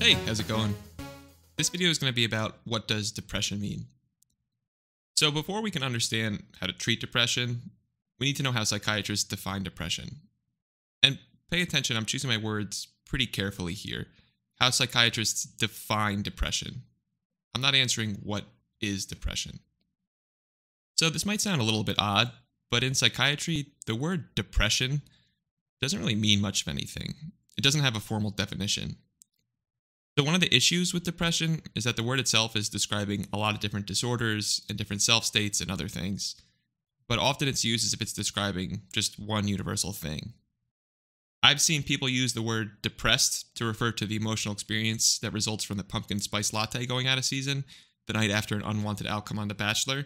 Hey, how's it going? This video is going to be about what does depression mean. So before we can understand how to treat depression, we need to know how psychiatrists define depression. And pay attention, I'm choosing my words pretty carefully here. How psychiatrists define depression. I'm not answering what is depression. So this might sound a little bit odd, but in psychiatry, the word depression doesn't really mean much of anything. It doesn't have a formal definition. So one of the issues with depression is that the word itself is describing a lot of different disorders and different self-states and other things, but often it's used as if it's describing just one universal thing. I've seen people use the word depressed to refer to the emotional experience that results from the pumpkin spice latte going out of season the night after an unwanted outcome on The Bachelor.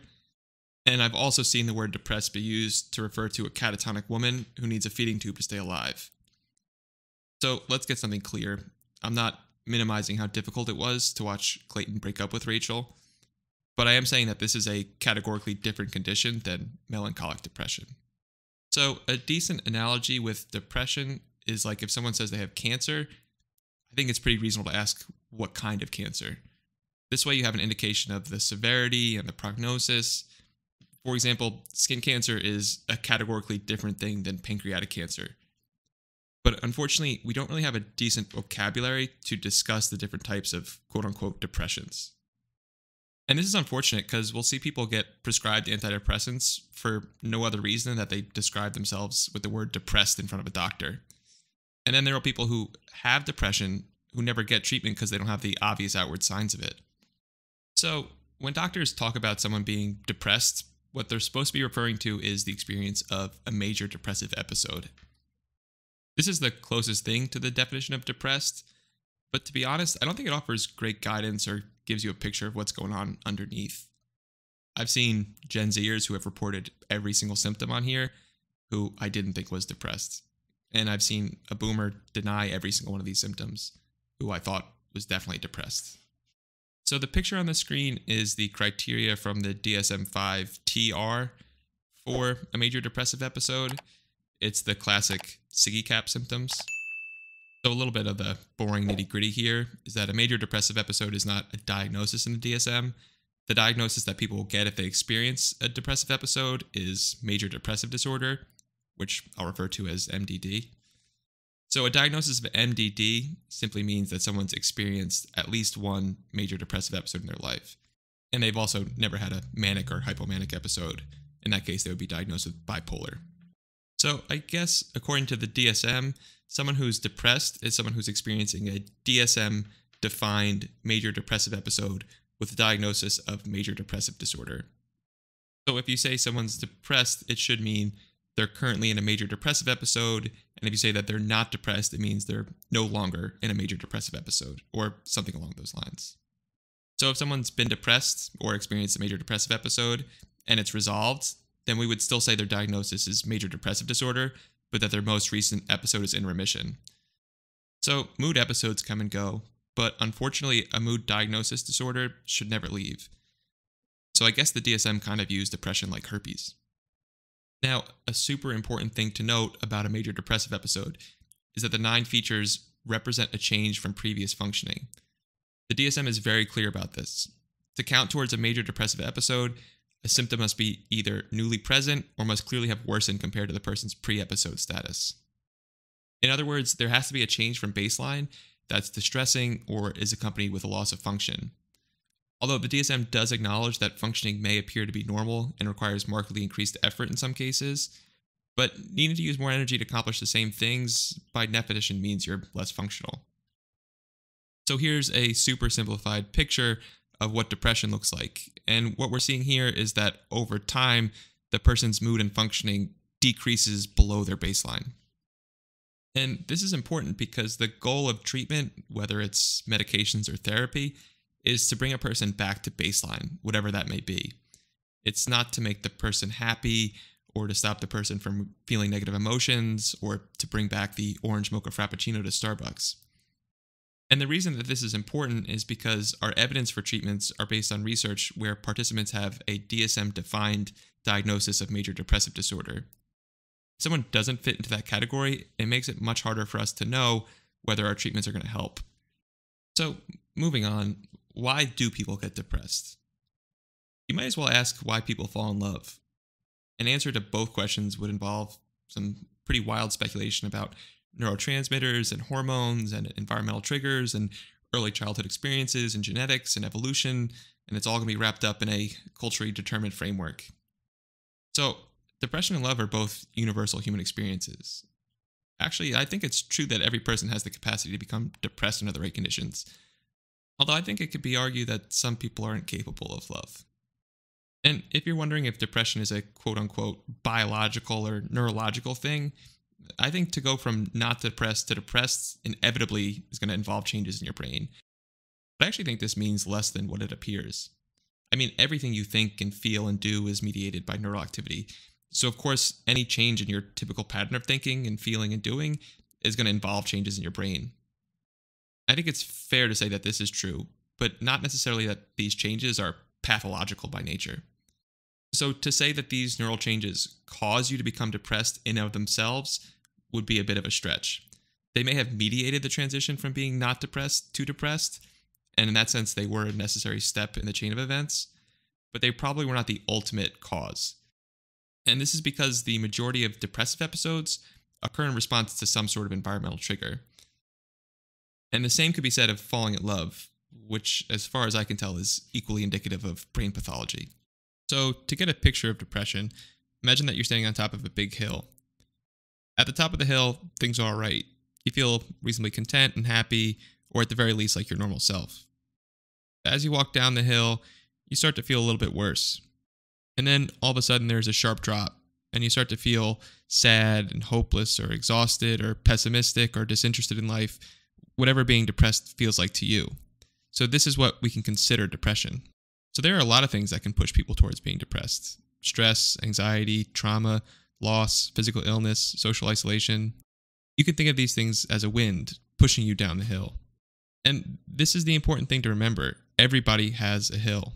And I've also seen the word depressed be used to refer to a catatonic woman who needs a feeding tube to stay alive. So let's get something clear. I'm not minimizing how difficult it was to watch Clayton break up with Rachel, but I am saying that this is a categorically different condition than melancholic depression. So a decent analogy with depression is like if someone says they have cancer, I think it's pretty reasonable to ask what kind of cancer. This way you have an indication of the severity and the prognosis. For example, skin cancer is a categorically different thing than pancreatic cancer. But unfortunately, we don't really have a decent vocabulary to discuss the different types of quote-unquote depressions. And this is unfortunate because we'll see people get prescribed antidepressants for no other reason than that they describe themselves with the word depressed in front of a doctor. And then there are people who have depression who never get treatment because they don't have the obvious outward signs of it. So when doctors talk about someone being depressed, what they're supposed to be referring to is the experience of a major depressive episode. This is the closest thing to the definition of depressed, but to be honest, I don't think it offers great guidance or gives you a picture of what's going on underneath. I've seen Gen Zers who have reported every single symptom on here who I didn't think was depressed. And I've seen a boomer deny every single one of these symptoms who I thought was definitely depressed. So the picture on the screen is the criteria from the DSM-5 TR for a major depressive episode. It's the classic Siggy Cap symptoms. So a little bit of the boring nitty-gritty here is that a major depressive episode is not a diagnosis in the DSM. The diagnosis that people will get if they experience a depressive episode is major depressive disorder, which I'll refer to as MDD. So a diagnosis of MDD simply means that someone's experienced at least one major depressive episode in their life. And they've also never had a manic or hypomanic episode. In that case, they would be diagnosed with bipolar. So I guess according to the DSM, someone who's depressed is someone who's experiencing a DSM-defined major depressive episode with a diagnosis of major depressive disorder. So if you say someone's depressed, it should mean they're currently in a major depressive episode, and if you say that they're not depressed, it means they're no longer in a major depressive episode, or something along those lines. So if someone's been depressed or experienced a major depressive episode, and it's resolved, then we would still say their diagnosis is major depressive disorder, but that their most recent episode is in remission. So mood episodes come and go, but unfortunately a mood diagnosis disorder should never leave. So I guess the DSM kind of views depression like herpes. Now, a super important thing to note about a major depressive episode is that the 9 features represent a change from previous functioning. The DSM is very clear about this. To count towards a major depressive episode, a symptom must be either newly present or must clearly have worsened compared to the person's pre-episode status. In other words, there has to be a change from baseline that's distressing or is accompanied with a loss of function. Although the DSM does acknowledge that functioning may appear to be normal and requires markedly increased effort in some cases, but needing to use more energy to accomplish the same things by definition means you're less functional. So here's a super simplified picture of what depression looks like. And what we're seeing here is that over time, the person's mood and functioning decreases below their baseline. And this is important because the goal of treatment, whether it's medications or therapy, is to bring a person back to baseline, whatever that may be. It's not to make the person happy or to stop the person from feeling negative emotions or to bring back the orange mocha frappuccino to Starbucks. And the reason that this is important is because our evidence for treatments are based on research where participants have a DSM-defined diagnosis of major depressive disorder. If someone doesn't fit into that category, it makes it much harder for us to know whether our treatments are going to help. So, moving on, why do people get depressed? You might as well ask why people fall in love. An answer to both questions would involve some pretty wild speculation about neurotransmitters and hormones and environmental triggers and early childhood experiences and genetics and evolution, and it's all going to be wrapped up in a culturally determined framework. So, depression and love are both universal human experiences. Actually, I think it's true that every person has the capacity to become depressed under the right conditions, although I think it could be argued that some people aren't capable of love. And if you're wondering if depression is a quote-unquote biological or neurological thing, I think to go from not depressed to depressed inevitably is going to involve changes in your brain. But I actually think this means less than what it appears. I mean, everything you think and feel and do is mediated by neural activity. So, of course, any change in your typical pattern of thinking and feeling and doing is going to involve changes in your brain. I think it's fair to say that this is true, but not necessarily that these changes are pathological by nature. So to say that these neural changes cause you to become depressed in and of themselves would be a bit of a stretch. They may have mediated the transition from being not depressed to depressed, and in that sense they were a necessary step in the chain of events, but they probably were not the ultimate cause. And this is because the majority of depressive episodes occur in response to some sort of environmental trigger. And the same could be said of falling in love, which, as far as I can tell, is equally indicative of brain pathology. So, to get a picture of depression, imagine that you're standing on top of a big hill. At the top of the hill, things are all right. You feel reasonably content and happy, or at the very least like your normal self. As you walk down the hill, you start to feel a little bit worse. And then all of a sudden there's a sharp drop, and you start to feel sad and hopeless or exhausted or pessimistic or disinterested in life, whatever being depressed feels like to you. So this is what we can consider depression. So there are a lot of things that can push people towards being depressed. Stress, anxiety, trauma, loss, physical illness, social isolation. You can think of these things as a wind pushing you down the hill. And this is the important thing to remember. Everybody has a hill.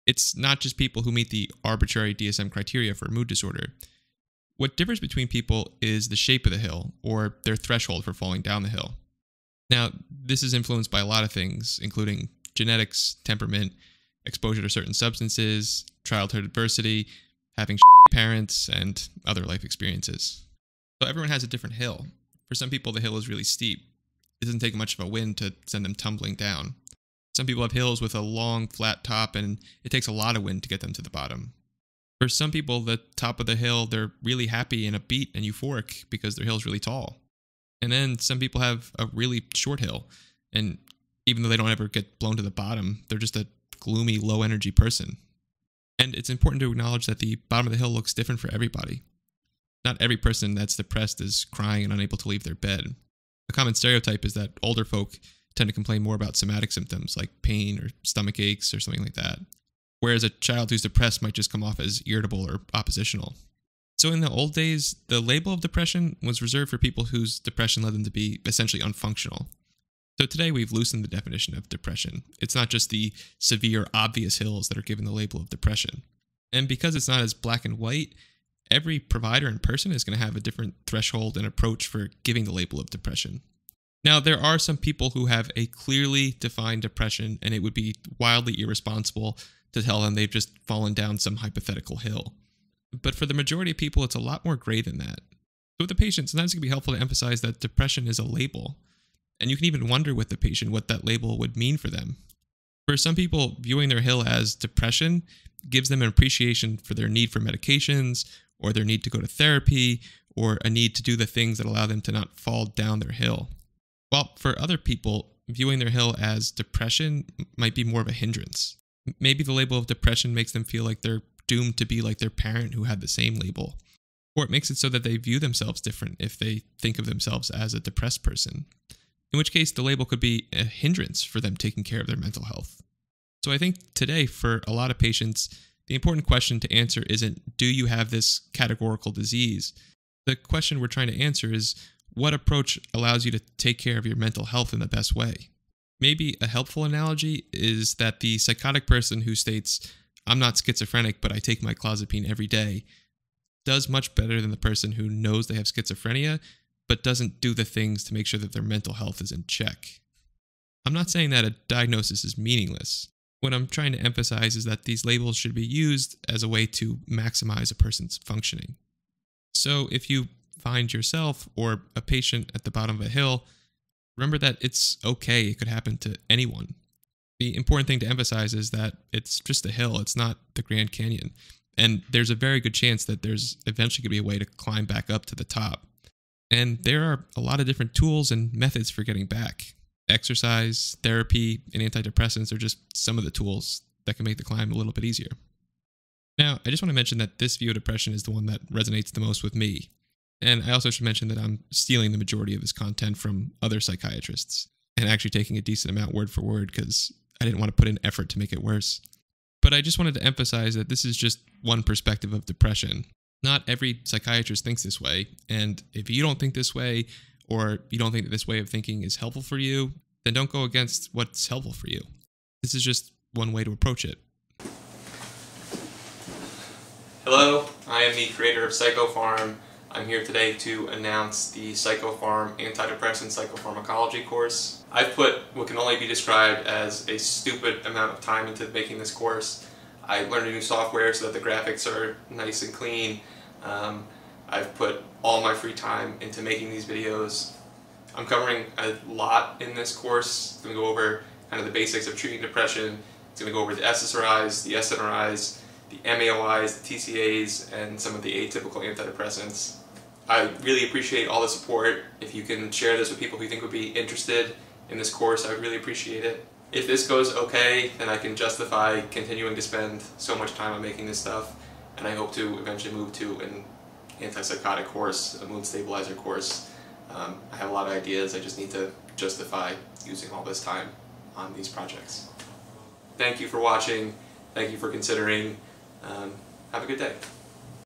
It's not just people who meet the arbitrary DSM criteria for mood disorder. What differs between people is the shape of the hill, or their threshold for falling down the hill. Now, this is influenced by a lot of things, including genetics, temperament, exposure to certain substances, childhood adversity, having parents, and other life experiences. So everyone has a different hill. For some people, the hill is really steep. It doesn't take much of a wind to send them tumbling down. Some people have hills with a long, flat top, and it takes a lot of wind to get them to the bottom. For some people, the top of the hill, they're really happy and upbeat and euphoric because their hill's really tall. And then some people have a really short hill, and even though they don't ever get blown to the bottom, they're just a gloomy, low-energy person. And it's important to acknowledge that the bottom of the hill looks different for everybody. Not every person that's depressed is crying and unable to leave their bed. A common stereotype is that older folk tend to complain more about somatic symptoms like pain or stomach aches or something like that, whereas a child who's depressed might just come off as irritable or oppositional. So in the old days, the label of depression was reserved for people whose depression led them to be essentially unfunctional. So today we've loosened the definition of depression. It's not just the severe, obvious hills that are given the label of depression. And because it's not as black and white, every provider and person is going to have a different threshold and approach for giving the label of depression. Now, there are some people who have a clearly defined depression, and it would be wildly irresponsible to tell them they've just fallen down some hypothetical hill. But for the majority of people, it's a lot more gray than that. So with the patient, sometimes it can be helpful to emphasize that depression is a label, and you can even wonder with the patient what that label would mean for them. For some people, viewing their hill as depression gives them an appreciation for their need for medications, or their need to go to therapy, or a need to do the things that allow them to not fall down their hill. While for other people, viewing their hill as depression might be more of a hindrance. Maybe the label of depression makes them feel like they're doomed to be like their parent who had the same label. Or it makes it so that they view themselves different if they think of themselves as a depressed person. In which case, the label could be a hindrance for them taking care of their mental health. So I think today, for a lot of patients, the important question to answer isn't, do you have this categorical disease? The question we're trying to answer is, what approach allows you to take care of your mental health in the best way? Maybe a helpful analogy is that the psychotic person who states, I'm not schizophrenic, but I take my clozapine every day, does much better than the person who knows they have schizophrenia, but doesn't do the things to make sure that their mental health is in check. I'm not saying that a diagnosis is meaningless. What I'm trying to emphasize is that these labels should be used as a way to maximize a person's functioning. So if you find yourself or a patient at the bottom of a hill, remember that it's okay, it could happen to anyone. The important thing to emphasize is that it's just a hill, it's not the Grand Canyon. And there's a very good chance that there's eventually going to be a way to climb back up to the top. And there are a lot of different tools and methods for getting back. Exercise, therapy, and antidepressants are just some of the tools that can make the climb a little bit easier. Now, I just want to mention that this view of depression is the one that resonates the most with me. And I also should mention that I'm stealing the majority of this content from other psychiatrists, and actually taking a decent amount word for word because I didn't want to put in effort to make it worse. But I just wanted to emphasize that this is just one perspective of depression. Not every psychiatrist thinks this way, and if you don't think this way, or you don't think that this way of thinking is helpful for you, then don't go against what's helpful for you. This is just one way to approach it. Hello, I am the creator of PsychoFarm. I'm here today to announce the PsychoFarm Anti-Depressant Psychopharmacology course. I've put what can only be described as a stupid amount of time into making this course. I learned a new software so that the graphics are nice and clean. I've put all my free time into making these videos. I'm covering a lot in this course. It's going to go over kind of the basics of treating depression. It's going to go over the SSRIs, the SNRIs, the MAOIs, the TCAs, and some of the atypical antidepressants. I really appreciate all the support. If you can share this with people who you think would be interested in this course, I would really appreciate it. If this goes okay, then I can justify continuing to spend so much time on making this stuff, and I hope to eventually move to an antipsychotic course, a mood stabilizer course. I have a lot of ideas, I just need to justify using all this time on these projects. Thank you for watching, thank you for considering. Have a good day.